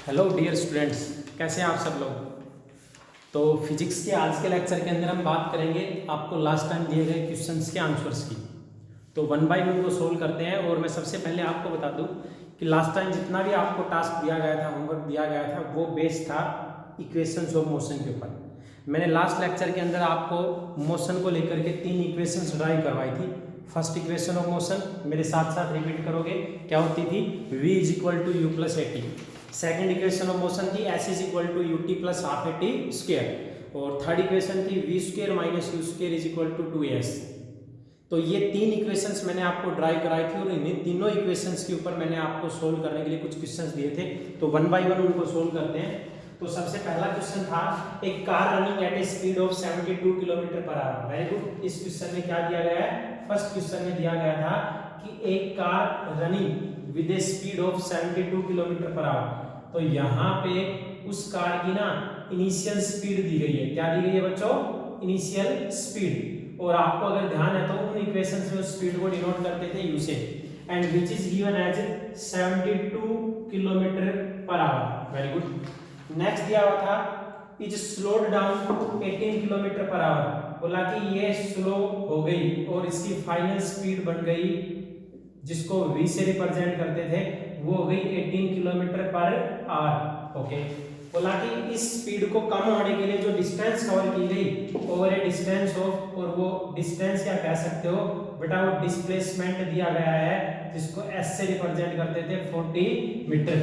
Hello dear students, कैसे हैं आप सब लोग। तो फिजिक्स के आज के लेक्चर के अंदर हम बात करेंगे आपको लास्ट टाइम दिए गए क्वेश्चंस के आंसर्स की। तो वन बाय वन को सोल्व करते हैं। और मैं सबसे पहले आपको बता दूं कि लास्ट टाइम जितना भी आपको टास्क दिया गया था, होमवर्क दिया गया था, वो बेस्ड था इक्वेशंस ऑफ मोशन के ऊपर। मैंने लास्ट लेक्चर के अंदर आपको मोशन को लेकर के 3 इक्वेशंस ड्राइव करवाई थी। फर्स्ट इक्वेशन ऑफ मोशन मेरे साथ साथ रिपीट करोगे, क्या होती थी? v is equal to u plus a t. Second equation of motion थी s is equal to u t plus half a t square. और थर्ड इक्वेशन थी v square minus u square is equal to 2s। तो ये 3 equations मैंने आपको drive कराई थी और इन्हीं तीनों इक्वेशंस के ऊपर मैंने आपको सोल्व करने के लिए कुछ क्वेश्चंस दिए थे। तो वन बाय वन उनको सोल्व करते हैं। तो सबसे पहला क्वेश्चन था, एक car running at a speed of 72 kilometre per hour. Very good. इस क्वेश्चन में क्या दिया गया है? फर्स्ट क्वेश्चन में दिया गया था कि एक car running with a speed of 72 kilometre per our. तो यहाँ पे उस कार की ना इनिशियल स्पीड दी गई है। क्या दी गई है बच्चों? Initial speed. और आपको अगर ध्यान है तो उन इक्वेशंस में उस स्पीड को डिनोट करते थे यू से, and which is given as 72 kilometre per hour. Very good. Next दिया हुआ था is slowed down to 18 kilometre per hour. बोला कि ये स्लो हो गई और इसकी फाइनल स्पीड बन गई, जिसको v से रिप्रेजेंट करते थे, वो हो गई 18 किलोमीटर पर आवर। ओके। बोला कि इस स्पीड को कम होने के लिए जो डिस्टेंस कवर की गई ओवर ए डिस्टेंस ऑफ, और वो डिस्टेंस क्या कह सकते हो बेटा? वो डिस्प्लेसमेंट दिया गया है, जिसको s से रिप्रेजेंट करते थे 40 मीटर।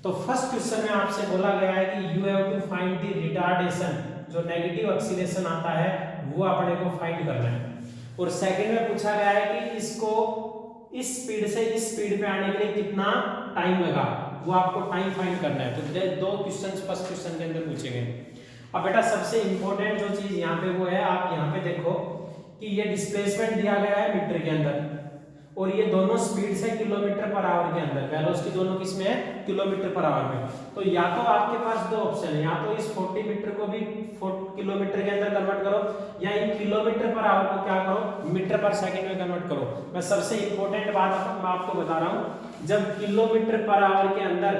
तो फर्स्ट क्वेश्चन में आपसे बोला गया है कि you have to find the retardation, जो नेगेटिव एक्सीलरेशन आता है वो अपने को फाइंड करना है। और सेकंड में पूछा गया है कि इसको इस स्पीड से इस स्पीड पे आने के लिए कितना टाइम लगा, वो आपको टाइम फाइंड करना है। तो दो क्वेश्चंस फर्स्ट क्वेश्चन के अंदर पूछे गए। अब बेटा सबसे इंपॉर्टेंट जो चीज यहाँ पे वो है, आप यहाँ पे देखो कि ये डिस्प्लेसमेंट दिया गया है मीटर के अंदर, और ये दोनों स्पीड्स है किलोमीटर पर आवर के अंदर। वेलोसिटी दोनों किसमें है? किलोमीटर पर आवर में। तो या तो आपके पास दो ऑप्शन है, या तो इस 40 मीटर को भी किलोमीटर के अंदर कन्वर्ट करो, या इन किलोमीटर पर आवर को क्या करो? मीटर पर सेकंड में कन्वर्ट करो। मैं सबसे इंपॉर्टेंट बात मैं आपको बता रहा हूं, जब किलोमीटर पर आवर के अंदर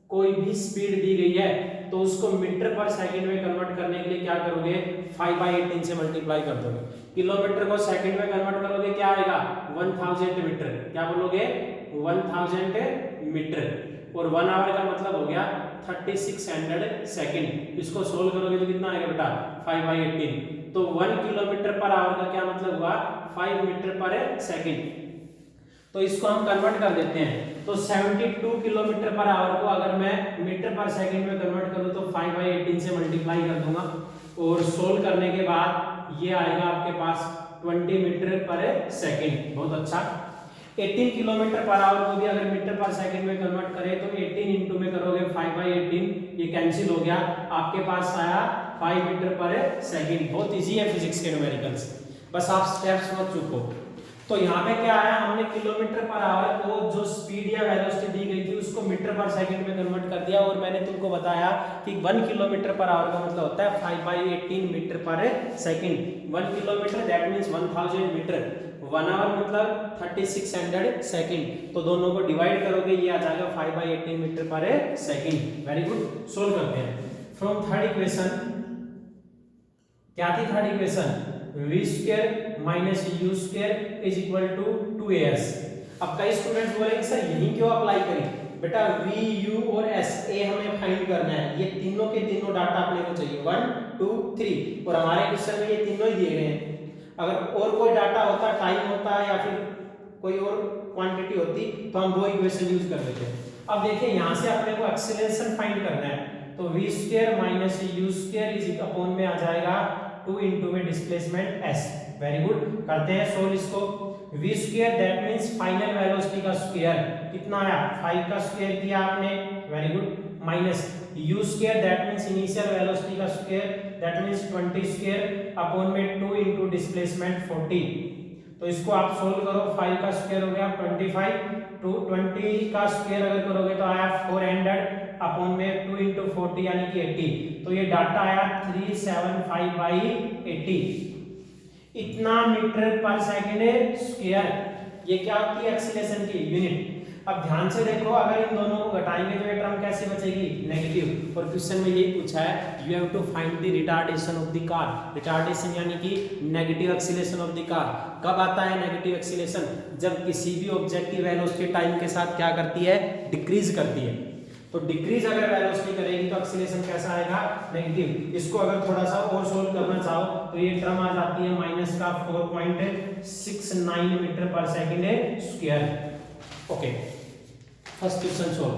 कोई भी स्पीड दी गई है तो उसको मीटर पर सेकंड में कन्वर्ट करने के लिए क्या करोगे? 5/18 से मल्टीप्लाई कर दोगे। किलोमीटर को सेकंड में कन्वर्ट करोगे, क्या आएगा? 1000 मीटर। क्या बोलोगे? 1000 मीटर। और 1 आवर का मतलब हो गया 3600 सेकंड। इसको सोल्व करोगे तो कितना आएगा बेटा? 5/18। तो 1 किलोमीटर पर आवर का क्या मतलब हुआ? 5 मीटर पर सेकंड। तो इसको हम कन्वर्ट कर देते हैं। तो 72 किलोमीटर पर आवर को अगर मैं मीटर पर सेकंड में कन्वर्ट करूं तो 5/18 से मल्टीप्लाई कर दूंगा, और सोल्व करने के बाद ये आएगा आपके पास 20 मीटर पर सेकंड। बहुत अच्छा। 18 किलोमीटर पर आवर को भी अगर मीटर पर सेकंड में कन्वर्ट करें तो 18 इंटू में करोगे 5/18, ये कैंसिल हो गया, आपके पास आया 5 मीटर पर सेकंड। बहुत इजी है फिजिक्स के न्यूमेरिकल्स, बस आप स्टेप्स मत चूको। तो यहाँ पे क्या आया? हमने किलोमीटर पर आवर को जो स्पीड या वेलोसिटी दी गई थी उसको मीटर पर सेकंड में कन्वर्ट कर दिया, और मैंने तुमको बताया कि 1 किलोमीटर पर आवर का मतलब होता है 5/18 metre per second. 1 kilometre that means 1000 metre, 1 hour मतलब 3600 सेकंड। तो दोनों को डिवाइड करोगे, ये आ जाएगा 5/18 metre per second. Very good. Solve करते हैं। फ्रॉम थर्ड इक्वेशन, क्या थी third equation? v square minus u square is equal to 2as। अब कई स्टूडेंट्स बोलेंगे सर यही क्यों अप्लाई करें? बेटा v u और s a हमें फाइंड करना है। ये तीनों के तीनों डाटा अपने को चाहिए, 1 2 3, और हमारे क्वेश्चन में ये तीनों ही दिए गए हैं। अगर और कोई डाटा होता, टाइम होता या फिर कोई और क्वांटिटी होती तो हम वो इक्वेशन यूज कर लेते हैं। अब देखिए यहाँ से अपने को एक्सीलरेशन फाइंड करना है, तो v square minus u square is upon में आ जाएगा 2 इंटू में डिस्प्लेसमेंट s। Very good. करते हैं सोल्व इसको। v square that means final velocity का स्क्वायर कितना आया? 5 का स्क्वायर किया आपने। Very good. Minus u square that means initial velocity का square that means 20 square upon में 2 इंटू डिस्प्लेसमेंट 40। तो इसको आप सोल्व करो, 5 का स्क्वायर हो गया 25, टू 20 का स्क्वायर अगर करोगे तो आया 400 अपॉन में 2 इंटू 40 यानी कि 80। तो ये डाटा आया 375/80। इतना मीटर पर सेकंड स्क्वायर। ये क्या होती है? एक्सीलरेशन की यूनिट। अब ध्यान से देखो, अगर इन दोनों को घटाएंगे तो ये टर्म कैसे बचेगी, नेगेटिव। और क्वेश्चन में यही पूछा है, you have to find the retardation of the car. Retardation यानी कि negative acceleration of the car. कब आता है नेगेटिव एक्सीलरेशन, जब किसी भी ऑब्जेक्ट की वेलोसिटी टाइम के साथ क्या करती है, डिक्रीज करती है। तो डिक्रीज अगर वेलोसिटी करेगी तो एक्सीलरेशन कैसा आएगा, नेगेटिव। इसको अगर थोड़ा सा और सोल्व करना चाहो तो ये टर्म आ जाती है माइनस का 4.69 metre per second square. Okay, first question solve.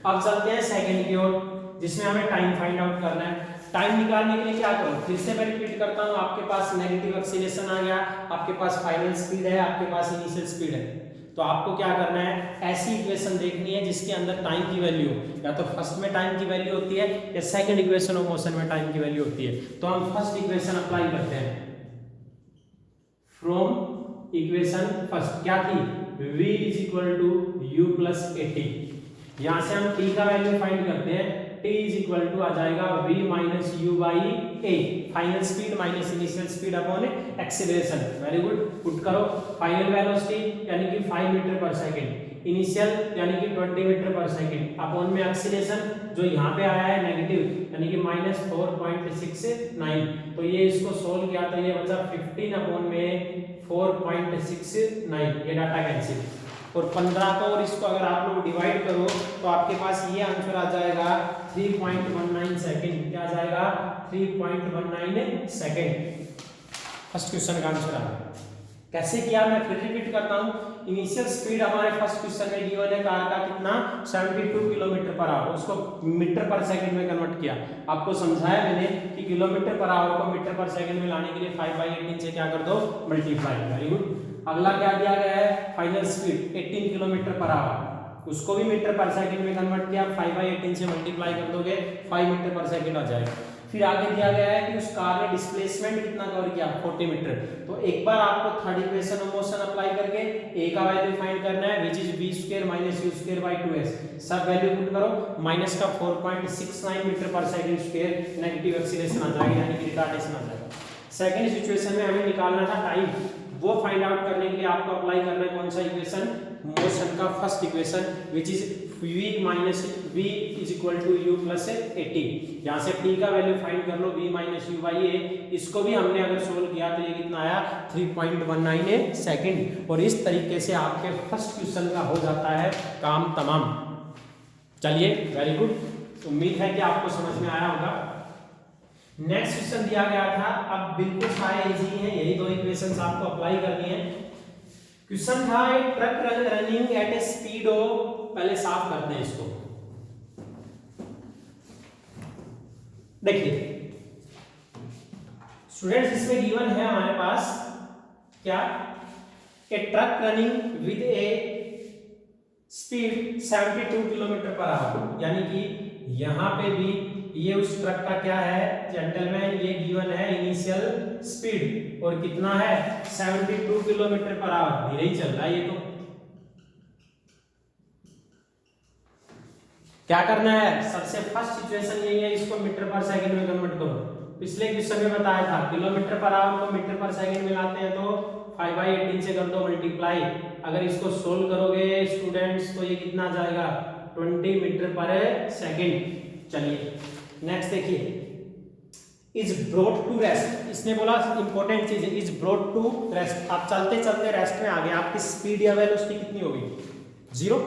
अब चलते हैं सेकंड की ओर, जिसमें हमें टाइम फाइंड आउट करना है। टाइम निकालने के लिए क्या करो, फिर से मैं रिपीट करता हूं, आपके पास नेगेटिव एक्सीलरेशन आ गया, आपके पास फाइनल स्पीड है, आपके पास इनिशियल स्पीड है। तो आपको क्या करना है, ऐसी इक्वेशन देखनी है जिसके अंदर टाइम की वैल्यू हो, या तो फर्स्ट में टाइम की वैल्यू होती है या सेकंड इक्वेशन ऑफ मोशन में टाइम की वैल्यू होती है। तो हम फर्स्ट इक्वेशन अप्लाई करते हैं। फ्रॉम इक्वेशन फर्स्ट क्या थी, v is equal to u plus at। यहां से हम t का वैल्यू फाइंड करते हैं, t इज इक्वल टू आ जाएगा v minus u by a, final speed minus initial speed upon acceleration. Very good, put करो। फाइनल वेलोसिटी यानी कि 5 मीटर पर सेकंड, इनिशियल यानी कि 20 मीटर पर सेकंड, अपॉन में acceleration जो यहाँ पे आया है नेगेटिव यानी कि माइनस 4.69। तो ये इसको सोल्व किया तो ये बचा 15 अपॉन में 4.69, ये डाटा कैंसिल। और 15 को और इसको अगर आप लोग डिवाइड करो तो आपके पास ये आंसर आ जाएगा 3.19 सेकंड। क्या आ जाएगा, 3.19 सेकंड। फर्स्ट क्वेश्चन का आंसर आ गया। कैसे किया मैं फिर रिपीट करता हूं। इनिशियल स्पीड हमारे फर्स्ट क्वेश्चन में गिवन है कार का कितना, 72 किलोमीटर पर आवर, उसको मीटर पर सेकंड में कन्वर्ट किया। आपको समझाया मैंने कि किलोमीटर पर आवर को मीटर पर सेकंड में लाने के लिए 5/18 से क्या कर दो, मल्टीप्लाई। Very good. अगला क्या दिया गया है, final speed 18 kilometre per our, उसको भी मीटर पर सेकंड में कन्वर्ट किया, 5/18 से मल्टीप्लाई कर दोगे 5 मीटर पर सेकंड आ जाएगा। फिर आगे दिया गया है कि उस कार ने डिस्प्लेसमेंट कितना कवर किया, 40 मीटर। तो एक बार आपको third equation of motion apply करके a का वैल्यू फाइंड करना है, which is v square minus u square by 2s। सब वैल्यू पुट करो, माइनस का 4.69 metre per second square, negative acceleration आ जाएगा यानी कि रिटार्डेशन आ जाएगा। सेकंड सिचुएशन में हमें निकालना था टाइम, वो फाइंड आउट करने के लिए आपको अप्लाई करना है कौन सा इक्वेशन, मोशन का first equation, which is v minus v is equal to u plus at। यहाँ से t का वैल्यू फाइंड कर लो, v minus u by a। इसको भी हमने अगर सोल्व किया तो ये कितना आया, 3.19 सेकंड। और इस तरीके से आपके फर्स्ट क्वेश्चन का हो जाता है काम तमाम। चलिए, वेरी गुड, उम्मीद है कि आपको समझ में आया होगा। नेक्स्ट क्वेश्चन दिया गया था, अब बिल्कुल सारे इजी हैं, यही दो इक्वेशंस आपको अप्लाई करनी है। क्वेश्चन था a truck running at a speed of, पहले साफ करते हैं इसको। देखिए स्टूडेंट्स, इसमें गिवन है हमारे पास क्या, a truck running with a speed 72 kilometre per hour, यानी कि यहां पे भी ये उस ट्रक का क्या है जेंटलमैन, ये गिवन है इनिशियल स्पीड और कितना है 72 किलोमीटर पर आवर, धीरे ही चल रहा है ये। तो क्या करना है, सबसे फर्स्ट सिचुएशन यही है, इसको मीटर पर सेकंड में कन्वर्ट करो। पिछले क्वेश्चन में बताया था किलोमीटर पर आवर को मीटर पर सेकंड में लाते हैं तो 5/18 से कर दो मल्टीप्लाई। अगर इसको सोल्व करोगे स्टूडेंट्स तो ये कितना जाएगा, 20 मीटर पर सेकंड। चलिए नेक्स्ट देखिए, इज ब्रोट टू रेस्ट, इसने बोला इंपॉर्टेंट चीज है, इज ब्रोट टू रेस्ट। आप चलते चलते रेस्ट में आ गए, आपकी स्पीड या वेलोसिटी कितनी होगी, 0।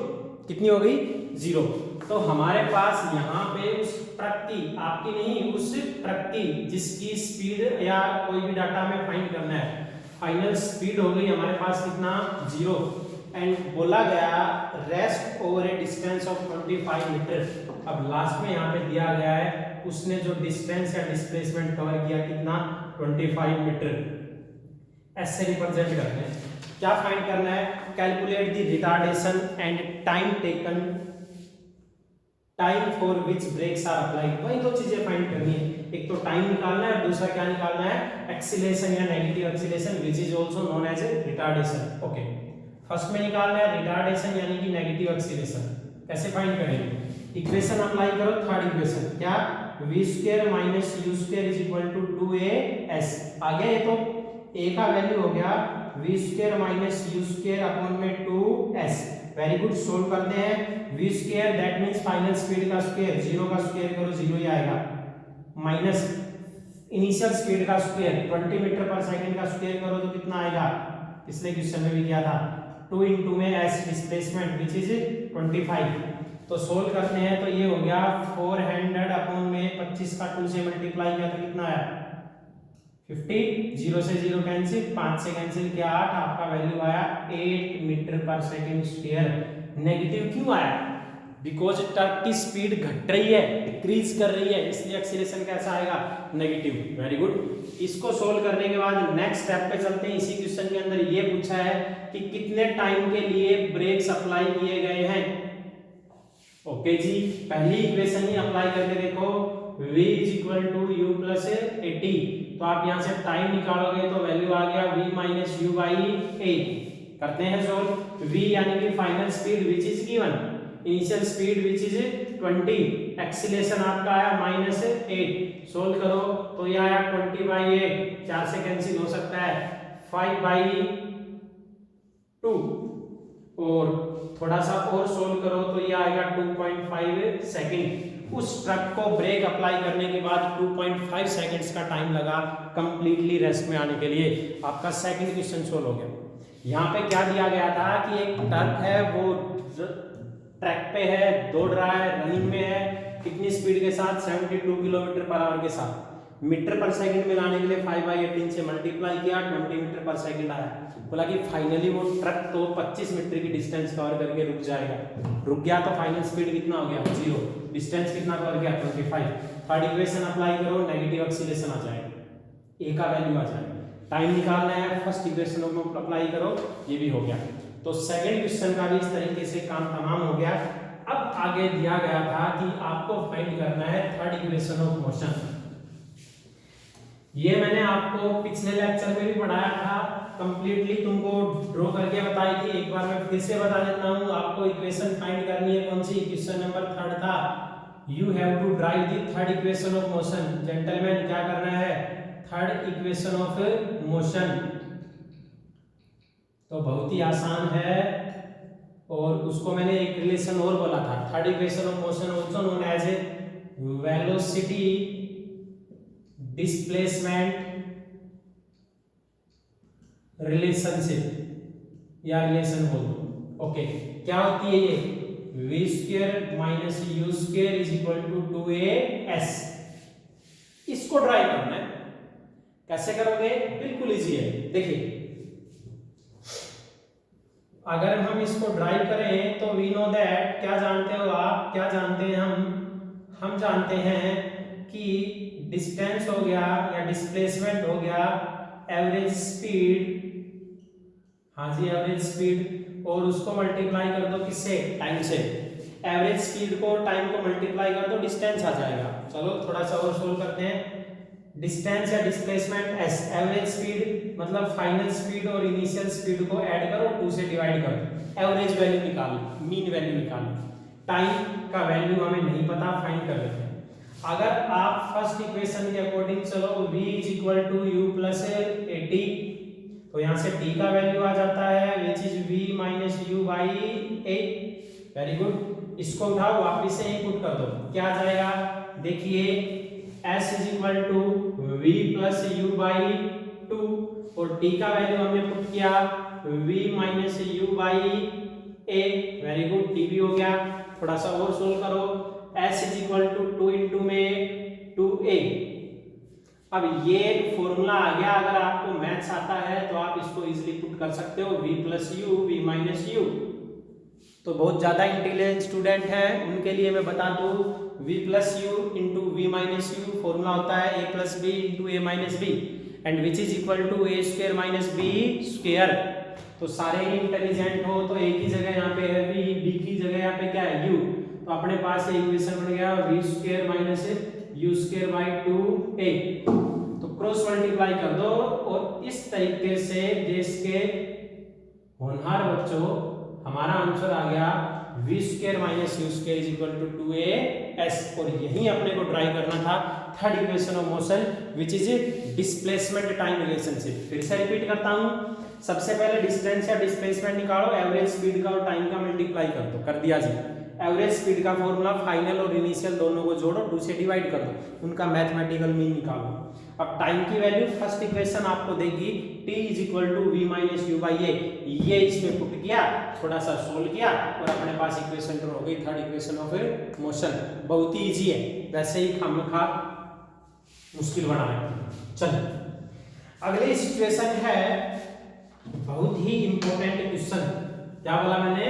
कितनी हो गई, 0। तो हमारे पास यहाँ पे उस ट्रक की, आपकी नहीं, उस ट्रक की जिसकी स्पीड या कोई भी डाटा में फाइंड करना है, फाइनल स्पीड हो गई हमारे पास कितना, 0। एंड बोला गया rest over a distance of 25 metre. अब लास्ट में यहाँ पे दिया गया है उसने जो डिस्टेंस या डिस्प्लेसमेंट कवर किया कितना, 25 मीटर। ऐसे रिप्रेजेंट करते हैं। क्या फाइंड करना है, calculate the retardation and time taken, time for which brakes are applied. वही दो चीजें फाइंड करनी है, एक तो टाइम निकालना है और दूसरा क्या निकालना है, एक्सीलरेशन या negative acceleration, which is also known as retardation. Okay, first में निकालना है रिटार्डेशन यानी कि नेगेटिव एक्सीलरेशन। कैसे फाइंड करेंगे, इक्वेशन अप्लाई करो, थर्ड इक्वेशन क्या, v square minus u square is equal to 2as। आ गया ये, तो a का वैल्यू हो गया v square minus u square upon में 2s। वेरी गुड, सोल्व करते हैं। V square that means final speed का स्क्वायर, 0 का स्क्वायर करो 0 ही आएगा, माइनस इनिशियल स्पीड का स्क्वायर 20 मीटर पर सेकंड का स्क्वायर करो तो कितना आएगा, पिछले क्वेश्चन में भी किया था, 2 into में s डिस्प्लेसमेंट विच इज 25। तो सोल्व करते हैं तो ये हो गया 400 अपॉन में 25 का 2 से मल्टीप्लाई किया तो कितना आया 50, 0 से 0 कैंसिल, 5 से कैंसिल किया 8, आपका वैल्यू आया 8 metre per second square. Negative क्यों आया, बिकॉज टर्क की स्पीड घट रही है, डिक्रीज कर रही है, इसलिए एक्सीलरेशन कैसा आएगा, नेगेटिव। वेरी गुड, इसको सोल्व करने के बाद नेक्स्ट स्टेप पे चलते हैं। इसी क्वेश्चन के अंदर ये पूछा है कि कितने टाइम के लिए ब्रेक्स अप्लाई किए गए हैं। ओके जी, पहली इक्वेशन ही अप्लाई करके देखो, v is equal to u plus 80, तो आप यहां से टाइम निकालोगे तो वैल्यू आ गया v माइनस यू बाई ए। करते हैं सोल्व, v यानी कि final speed which is given, initial speed which is 20, acceleration आपका आया माइनस 8, सोल्व करो तो ये आया 20 बाई 8, 4 से कैंसिल हो सकता है, 5 बाई 2, और थोड़ा सा और सोल्व करो तो ये आएगा 2.5 सेकंड। उस ट्रक को ब्रेक अप्लाई करने के बाद 2.5 सेकंड्स का टाइम लगा कंप्लीटली रेस्ट में आने के लिए। आपका सेकंड क्वेश्चन सोल्व हो गया। यहाँ पे क्या दिया गया था कि एक ट्रक है, वो ट्रैक पे है, दौड़ रहा है, रनिंग में है, कितनी स्पीड के साथ, 72 किलोमीटर पर आवर के साथ। मीटर पर सेकंड में लाने के लिए 5/18 से मल्टीप्लाई किया, 20 मीटर पर सेकंड आया। बोला कि फाइनली वो ट्रक तो 25 मीटर की डिस्टेंस कवर करके रुक जाएगा। रुक गया तो फाइनल स्पीड कितना हो गया, 0, डिस्टेंस कितना कवर किया, 25। थर्ड इक्वेशन अप्लाई करो, नेगेटिव एक्सीलरेशन आ जाएगा, ए का वैल्यू आ जाएगा। टाइम निकालना है, फर्स्ट इक्वेशन को अप्लाई करो, ये भी हो गया। तो सेकंड क्वेश्चन का भी इस तरीके से काम तमाम हो गया। अब आगे दिया गया था कि आपको फाइंड करना है थर्ड इक्वेशन ऑफ मोशन। ये मैंने आपको पिछले लेक्चर में भी पढ़ाया था, कंप्लीटली तुमको ड्रॉ करके बताई थी। एक बार मैं फिर से बता देता हूँ, आपको इक्वेशन फाइंड करनी है। कौन सी, क्वेश्चन नंबर 3 था, you have to derive the third equation of motion. Gentleman क्या करना है, थर्ड इक्वेशन ऑफ मोशन। तो बहुत ही आसान है, और उसको मैंने एक रिलेशन और बोला था, third equation of motion also known as velocity displacement relationship या रिलेशन बोल दो। ओके, क्या होती है ये, v square minus u square is equal to 2as। इसको ड्राइव करना है, कैसे करोगे, बिल्कुल इजी है। देखिए, अगर हम इसको ड्राइव करें तो वी नो दैट, क्या जानते हो आप, क्या जानते हैं हम जानते हैं कि डिस्टेंस हो गया या डिस्प्लेसमेंट हो गया एवरेज स्पीड, हाँ जी एवरेज स्पीड, और उसको मल्टीप्लाई कर दो किससे, टाइम से। एवरेज स्पीड को टाइम को मल्टीप्लाई कर दो, डिस्टेंस आ जाएगा। चलो थोड़ा सा और सोल्व करते हैं। डिस्टेंस या डिस्प्लेसमेंट s, एवरेज स्पीड मतलब फाइनल स्पीड और इनिशियल स्पीड को ऐड करो, 2 से डिवाइड करो, एवरेज वैल्यू निकालो, मीन वैल्यू निकालो। टाइम का वैल्यू हमें नहीं पता, फाइंड कर लेते हैं। अगर आप फर्स्ट इक्वेशन के अकॉर्डिंग चलो, v is equal to u plus 80, तो यहाँ से t का वैल्यू आ जाता है which is v minus u by a. Very good, इसको उठाओ वापिस से ही पुट कर दो, क्या आ जाएगा, देखिए s is equal to v plus u by 2, और t का वैल्यू हमने पुट किया v minus u by a. Very good, t भी हो गया। थोड़ा सा और सोल्व करो, s is equal to 2 into में 2a। अब ये एक फॉर्मूला आ गया, अगर आपको मैथ्स आता है तो आप इसको इजीली पुट कर सकते हो, v plus you v minus you. तो बहुत ज्यादा इंटेलिजेंट स्टूडेंट है उनके लिए मैं बता दूं, v plus u into v minus u formula होता है a plus b into a minus b, and which is equal to a square minus b square. तो सारे ही इंटेलिजेंट हो तो a की जगह यहाँ पे है v, b की जगह यहाँ पे क्या है u, तो अपने पास इक्वेशन बन गया v square minus u square by 2a। तो क्रॉस मल्टीप्लाई कर दो, और इस तरीके से देश के होनहार बच्चों हमारा आंसर आ गया v square minus u square is equal to 2as। और यही अपने को ड्राइव करना था third equation of motion which is displacement time relationship. फिर से रिपीट करता हूं, सबसे पहले डिस्टेंस या डिस्प्लेसमेंट निकालो, एवरेज स्पीड का और टाइम का मल्टीप्लाई कर दो, कर दिया जी। एवरेज स्पीड का फॉर्मूला फाइनल और इनिशियल दोनों को जोड़ो, 2 से डिवाइड कर दो, उनका मैथमेटिकल मीन निकालो। अब टाइम की वैल्यू फर्स्ट इक्वेशन आपको देगी t = v - u / a, ये इसमें पुट किया, थोड़ा सा सोल्व किया और अपने पास इक्वेशन ड्रॉ हो गई, थर्ड इक्वेशन ऑफ मोशन। बहुत ही इजी है, वैसे ही खामखा मुश्किल बना है। चलो अगली सिचुएशन है बहुत ही इंपॉर्टेंट क्वेश्चन। क्या बोला मैंने?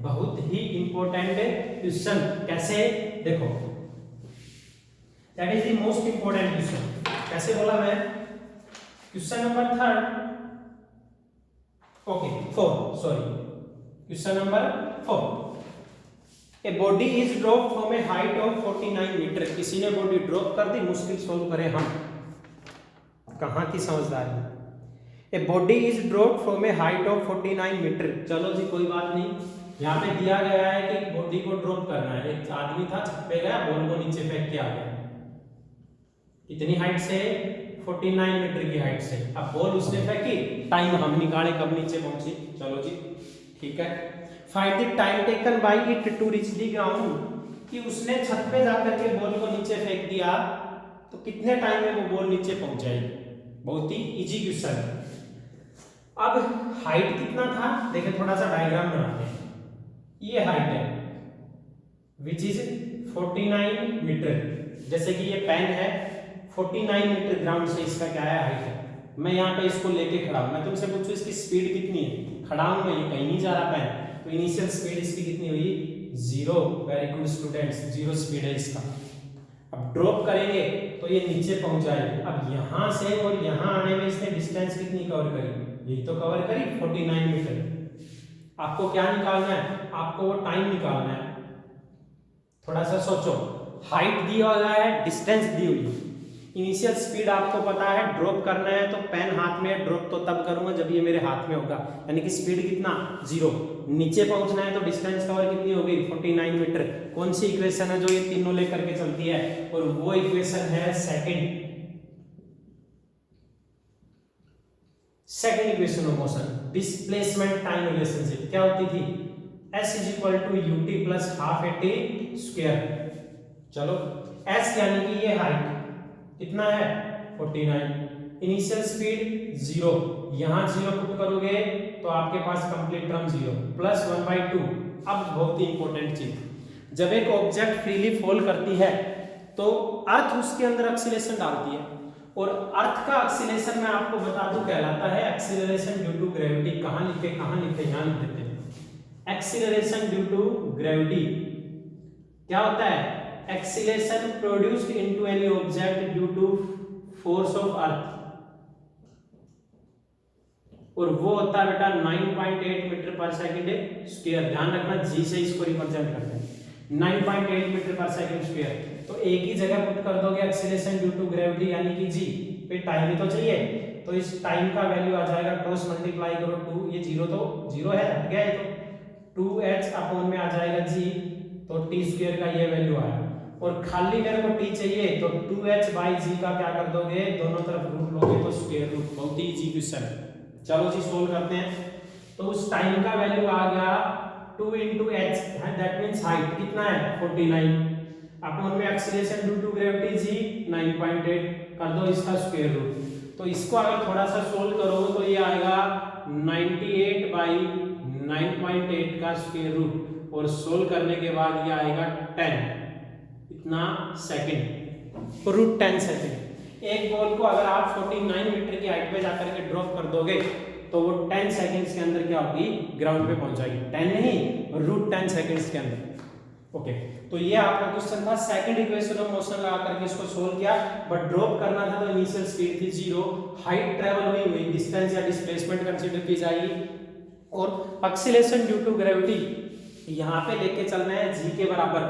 बहुत ही इंपॉर्टेंट क्वेश्चन। कैसे? देखो, that is the most important question. कैसे बोला मैं? Question number 3, okay 4, sorry, question number 4। A body is drop from a height of 49 metre. किसी ने बॉडी ड्रॉप कर दी, मुश्किल सोल्व करें हम। कहाँ की समझदारी? A body is drop from a height of 49 metre. चलो जी कोई बात नहीं, यहाँ पे दिया गया है कि बॉडी को ड्रॉप करना है। एक आदमी था, छत पे गया, बॉल को नीचे फेंक के आ गया। कितनी हाइट से? 49 मीटर की हाइट से। अब बॉल उसने फेंकी, टाइम हम निकाले कब नीचे पहुंची। चलो जी ठीक है। Find the time taken by it to reach the ground. कि उसने छत पे जाकर के बॉल को नीचे फेंक दिया तो कितने टाइम में वो बॉल नीचे पहुंच जाएगी। बहुत ही इजी क्वेश्चन है। अब हाइट कितना था देखिए, थोड़ा सा डायग्राम बनाते हैं। ये हाइट है विच इज 49 मीटर। जैसे कि ये पेन है, 49 मीटर ग्राउंड से इसका क्या है हाइट है। मैं यहाँ पे इसको लेके खड़ा हूँ, मैं तुमसे पूछूं इसकी स्पीड कितनी है। खड़ा हूँ मैं, ये कहीं नहीं जा रहा पेन, तो इनिशियल स्पीड इसकी कितनी हुई? 0। वेरी गुड स्टूडेंट्स, 0 स्पीड है इसका। अब ड्रॉप करेंगे तो ये नीचे पहुंच जाएगी। अब यहाँ से और यहाँ आने में इसने डिस्टेंस कितनी कवर करी? यही तो कवर करी 49 मीटर। आपको क्या निकालना है? आपको वो टाइम निकालना है। थोड़ा सा सोचो, हाइट दिया गया है, डिस्टेंस दी हुई है, इनिशियल स्पीड आपको पता है, ड्रॉप करना है तो पेन हाथ में है, ड्रॉप तो तब करूंगा जब ये मेरे हाथ में होगा, यानी कि स्पीड कितना? 0। नीचे पहुंचना है तो डिस्टेंस कवर कितनी होगी? 49 मीटर। कौन सी इक्वेशन है जो ये तीनों लेकर के चलती है? और वो इक्वेशन है second equation of motion, displacement time relationship. क्या होती थी? s = ut + ½ at²। चलो s यानी कि ये हाइट कितना है? 49। इनिशियल स्पीड 0, यहां 0 पुट करोगे तो आपके पास कंप्लीट टर्म 0 + 1/2। अब बहुत ही इंपॉर्टेंट चीज, जब एक ऑब्जेक्ट फ्रीली फॉल करती है तो अर्थ उसके अंदर एक्सीलरेशन डालती है, और अर्थ का एक्सीलरेशन मैं आपको बता दूं कहलाता है एक्सीलरेशन ड्यू टू ग्रेविटी। कहां लिखे? यहां लिख देते हैं। एक्सीलरेशन ड्यू टू ग्रेविटी क्या होता है? Acceleration produced into any object due to force of earth, और वो होता है बेटा 9.8 मीटर पर सेकंड स्क्वायर। ध्यान रखना, जी से इसको रिप्रेजेंट करते हैं, 9.8 मीटर पर सेकंड स्क्वायर। तो एक ही जगह पुट कर दोगे एक्सीलरेशन ड्यू टू ग्रेविटी यानी कि जी, पे टाइम ही तो चाहिए, तो इस टाइम का वैल्यू आ जाएगा, क्रॉस मल्टीप्लाई करो 2, ये 0 तो 0 है, हट गया है, तो 2h में आ जाएगा जी, तो t² का ये वैल्यू आया। और खाली मेरे को t चाहिए तो 2h/g का क्या कर दोगे? दोनों तरफ रूट लोगे तो स्क्वायर रूट। बहुत ही इजी क्वेश्चन है। चलो जी सोल्व करते हैं। तो उस टाइम का वैल्यू आ गया 2 × h, दैट मींस हाइट कितना है? 49, अपन में acceleration due to gravity G 9.8, कर दो इसका स्क्वायर रूट। तो इसको अगर थोड़ा सा सोल्व करोगे तो ये आएगा 98/9.8 का स्क्वायर रूट, और सोल्व करने के बाद ये आएगा 10 इतना सेकंड, √10 सेकंड। एक बॉल को अगर आप 49 मीटर की हाइट पे जाकर के ड्रॉप कर दोगे तो वो 10 सेकंड्स के अंदर क्या होगी? ग्राउंड पे पहुंच जाएगी। 10 नहीं, √10 सेकंड्स के अंदर। ओके, तो ये आपका क्वेश्चन था। सेकंड इक्वेशन ऑफ मोशन लगा करके इसको सोल्व किया, बट ड्रॉप करना था तो इनिशियल स्पीड थी 0, हाइट ट्रेवल हुई, डिस्टेंस या डिस्प्लेसमेंट कंसीडर की जाएगी, और एक्सीलरेशन ड्यू टू ग्रेविटी यहाँ पे लेके चलना है g के बराबर,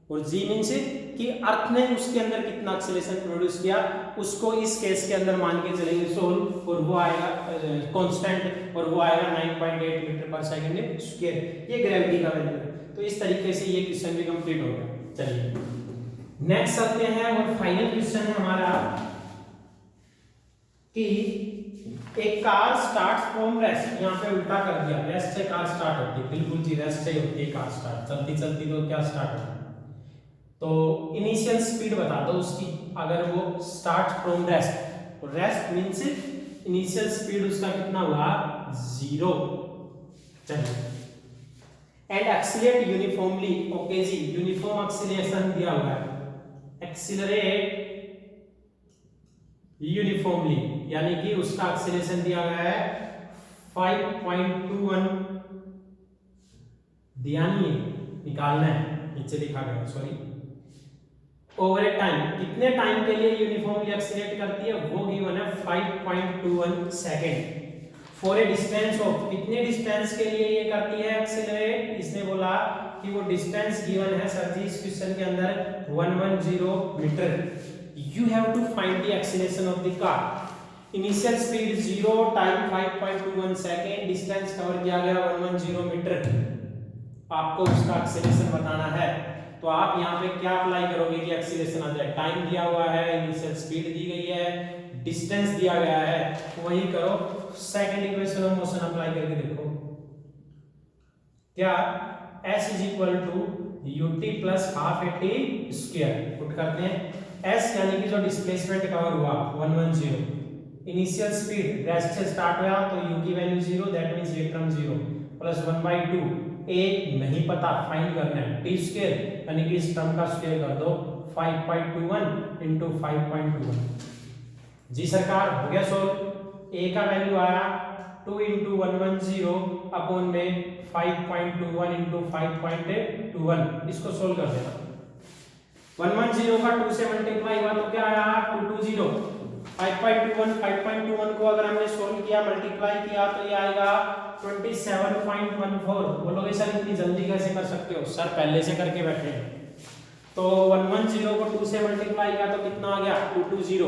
और g मींस कि अर्थ ने उसके अंदर कितना एक्सीलरेशन प्रोड्यूस किया उसको इस केस के अंदर मान के चलेंगे सोल्व, और वो आएगा कांस्टेंट, और वो आएगा 9.8 मीटर पर सेकंड स्क्वायर। ये ग्रेविटी का वैल्यू है। तो इस तरीके से ये क्वेश्चन भी कंप्लीट हो गया। चलिए नेक्स्ट आते हैं, और फाइनल क्वेश्चन है हमारा कि एक कार स्टार्ट फ्रॉम रेस्ट, यहाँ पे उल्टा कर दिया, रेस्ट से कार स्टार्ट होती है, बिल्कुल जी रेस्ट से होती है कार स्टार्ट, चलती चलती तो क्या स्टार्ट होती है। तो इनिशियल स्पीड बता दो उसकी, अगर वो स्टार्ट फ्रॉम रेस्ट, तो रेस्ट मीन्स इनिशियल स्पीड उसका कितना हुआ 0। चलिए एंड एक्सीलरेट यूनिफॉर्मली, ओके जी, यूनिफॉर्म एक्सीलरेशन दिया हुआ है, एक्सीलरेट यूनिफॉर्मली, यानी कि उसका एक्सीलरेशन दिया गया है 5.21, ध्यान नहीं निकालना है, नीचे लिखा गया सॉरी, ओवर ए टाइम, कितने टाइम के लिए यूनिफॉर्मली एक्सीलरेट करती है वो गिवन है 5.21 second. For a distance of, कितने डिस्टेंस के लिए ये करती है एक्सीलरेट, इसने बोला कि वो डिस्टेंस गिवन है सर जी इस क्वेश्चन के अंदर 110 मीटर। You have to find the acceleration of the car. Initial speed 0, time 5.21 second, distance cover किया गया 110 मीटर, आपको उसका एक्सीलरेशन बताना है। तो आप यहाँ पे क्या अप्लाई करोगे कि एक्सीलरेशन आ जाए, टाइम दिया हुआ है, इनिशियल स्पीड दी गई है, डिस्टेंस दिया गया है, वही करो, second equation of motion apply करके देखो क्या, s is equal to ut plus half a t square, put करते हैं s यानी कि जो डिस्प्लेसमेंट कवर हुआ 110, इनिशियल स्पीड रेस्ट से स्टार्ट हुआ तो u की वैल्यू 0, दैट मींस ये टर्म 0 प्लस 1/2, एक नहीं पता फाइंड करना है, टी स्क्वायर यानी कि इस टर्म का स्क्वायर कर दो 5.21 into 5.21। जी सरकार हो गया सोल्व, a का वैल्यू आया 2 into 110 अपॉन में 5.21 into 5.21, इसको सोल्व कर देना। 110 का 2 से मल्टीप्लाई हुआ तो क्या आया 220, 5.21 को अगर हमने सोल्व किया मल्टीप्लाई किया तो ये आएगा 27.14। बोलोगे सर इतनी जल्दी कैसे कर सकते हो, सर पहले से करके बैठे हैं। तो 110 को 2 से मल्टीप्लाई किया तो कितना आ गया 220,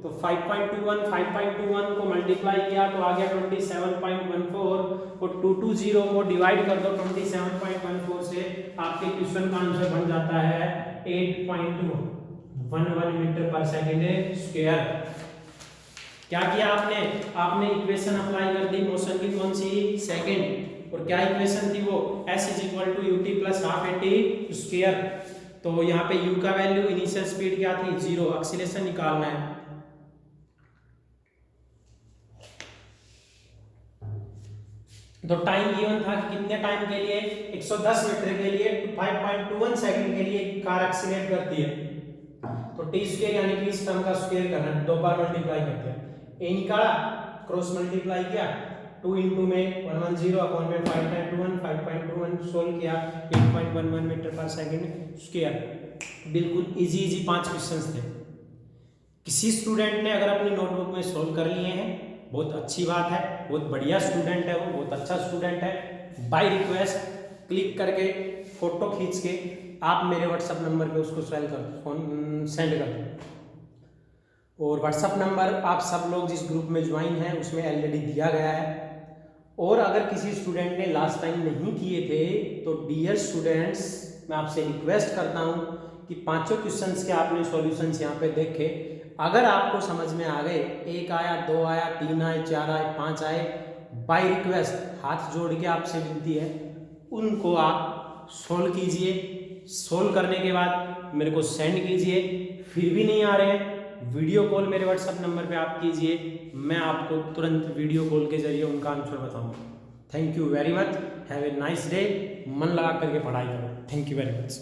तो 5.21 को मल्टीप्लाई किया तो आ गया 27.14, और 220 को डिवाइड कर दो 27.14 से, आपके क्वेश्चन का आंसर बन जाता है 8.11 मीटर पर सेकेंड स्क्वायर। क्या किया आपने इक्वेशन अप्लाई कर दी मोशन की, कौन सी सेकंड, और क्या इक्वेशन थी वो s is equal to ut plus half a t square. तो यहाँ पे u का वैल्यू इनिशियल स्पीड क्या थी 0, एक्सीलरेशन निकालना है, तो टाइम गिवन था कि कितने टाइम के लिए 110 मीटर के लिए 5.21 सेकंड के लिए कार एक्सीलरेट करती है, तो टी स्क्वायर यानी कि इस टर्म का स्क्वायर करना है, दो बार मल्टीप्लाई करते हैं, ए निकाला क्रॉस मल्टीप्लाई किया 2 into में 110 अपॉन में 5.21 सोल्व किया 8.11 मीटर पर सेकंड स्क्वायर। बिल्कुल इजी 5 क्वेश्चंस थे। किसी स्टूडेंट ने अगर अपनी नोटबुक में सोल्व कर लिए हैं बहुत अच्छी बात है, बहुत बढ़िया स्टूडेंट है वो, बहुत अच्छा स्टूडेंट है। बाय रिक्वेस्ट क्लिक करके फोटो खींच के आप मेरे व्हाट्सएप नंबर पे उसको सेंड कर दो, और व्हाट्सएप नंबर आप सब लोग जिस ग्रुप में ज्वाइन हैं उसमें ऑलरेडी दिया गया है। और अगर किसी स्टूडेंट ने लास्ट टाइम नहीं किए थे तो डियर स्टूडेंट्स मैं आपसे रिक्वेस्ट करता हूँ कि पांचों क्वेश्चंस के आपने सॉल्यूशंस यहाँ पे देखे, अगर आपको समझ में आ गए, 1 आया 2 आया 3 आए 4 आए 5 आए, बाय रिक्वेस्ट हाथ जोड़ के आपसे विनती है उनको आप सोल्व कीजिए, सोल्व करने के बाद मेरे को सेंड कीजिए। फिर भी नहीं आ रहे हैं वीडियो कॉल मेरे व्हाट्सएप नंबर पे आप कीजिए, मैं आपको तुरंत वीडियो कॉल के जरिए उनका आंसर बताऊंगा। Thank you very much, have a nice day, मन लगा करके पढ़ाई करो। Thank you very much.